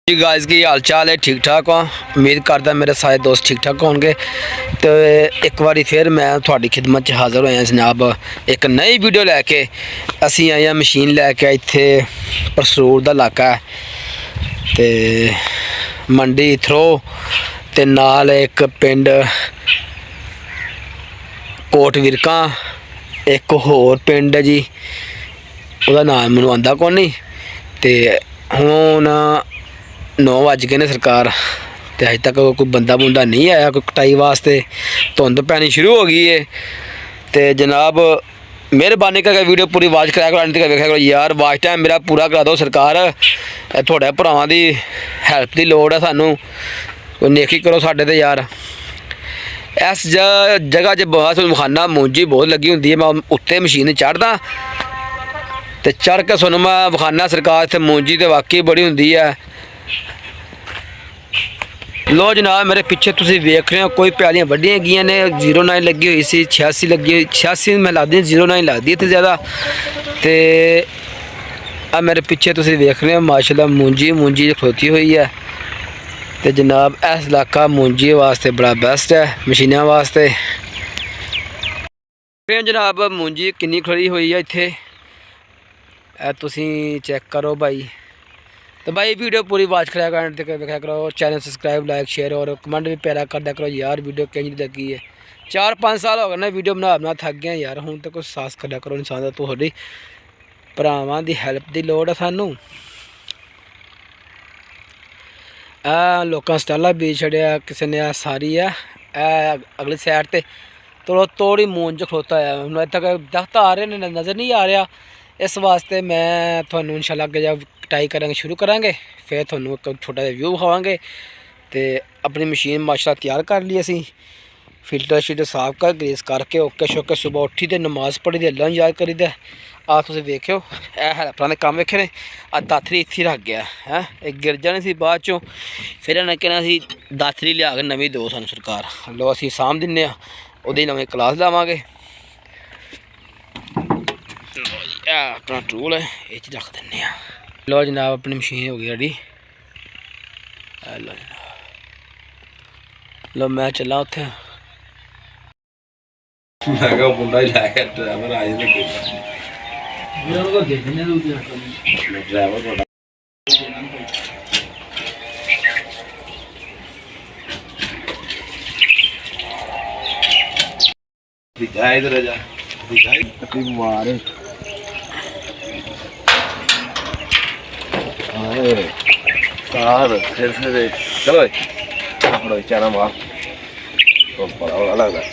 जी guys की हाल चाल है ठीक ठाक हो। उम्मीद करता मेरे सारे दोस्त ठीक ठाक होंगे। तो एक बार फिर मैं थोड़ी खिदमत च हाज़र होया जनाब एक नई वीडियो लैके। असी आए मशीन लैके इत्थे परसरूर दा इलाका है ते मंडी थ्रो ते नाल एक पिंड कोट विरका एक होर पिंड है जी, ਉਹਦਾ नाम मैनू आंदा कौन नहीं। तो हुण 9 बज गए ने सरकार तो अजे तक कोई बंदा बुंदा नहीं आया कोई कटाई वास्ते। धुंध पैनी शुरू हो गई है तो जनाब मेहरबानी करके वीडियो पूरी वाच कराया करो, अंत तक वेखिया करो यार। वाच टाइम मेरा पूरा करा दो सरकार, थोड़े भरावां दी हैल्प की लोड़ है सानू, कोई नेकी करो साडे ते यार। इस जगह च बस मखाना मूंजी बहुत लगी होंदी है। मैं उत्ते मशीन चढ़दा तो चढ़ के सुन मैं विखाना सरकार इत्थे मूंजी तो वाकई बड़ी होंदी है। लो जनाब मेरे पिछे तुम वेख रहे हो कोई प्यालियां वड्डियां गई ने 09 लगी हुई सी 86 लगी हुई 86 मैं लगती 09 लगती इतने ज़्यादा। तो मेरे पिछे तुम वेख रहे हो माशाल्लाह मूंजी खलोती हुई है। तो जनाब इस इलाका मूंजी वास्ते बड़ा बेस्ट है मशीनों वास्ते। जनाब मूंजी किन्नी खड़ी हुई है इत्थे तुसी चेक करो भाई। तो भाई वीडियो पूरी वाच कराया करो, देखा करो, चैनल सब्सक्राइब लाइक शेयर और कमेंट भी प्यारा कर दिया करो यार। वीडियो कहीं लगी है 4-5 साल हो गए ना वीडियो बना थक गया यार। हूँ तो कुछ साहस कर करो इंसान का, थोड़ी भरावां दी हैल्प की लोड़ है सानू। लोगों स्टाला बीज छड़िया किसी ने सारी है अगली साइड ते तोड़ी मूंज खलोता है। हूँ अजे तक दरख्त आ रहे हैं नज़र नहीं आ रहा। इस वास्ते मैं थोनू इंशाल्लाह अगे जब कटाई करांगे शुरू करांगे फिर थोनू एक छोटा जिहा व्यू विखावांगे। तो अपनी मशीन माशाल्लाह तैयार कर ली असी, फिल्टर शिल्टर साफ कर ग्रीस करके ओके शोके सुबह उठी तो नमाज पढ़ी दे अल्लाह याद करी दे। तुम वेख्यो हैल्परां दे कम्म वेखे ने दाथरी इत्थे रख गया है एक गिर जानी सी बाद चों फिर इन्हें कहना सी दाथरी लिया के नवीं दो सानू सरकार। लो असी साम दिन्ने आं ओहदी नवीं क्लास लावांगे। अपना टूल है ये रख दें। लो जनाब अपनी मशीन हो गई रेडी। लो जनाब लो मैं चला उत्थे मुंडा ही लैके ड्राइवर आई ड्राइवर दिखा इधर जा दिखा मारे फिर चलो पकड़ो चारा मार तो बड़ा लग रहा है।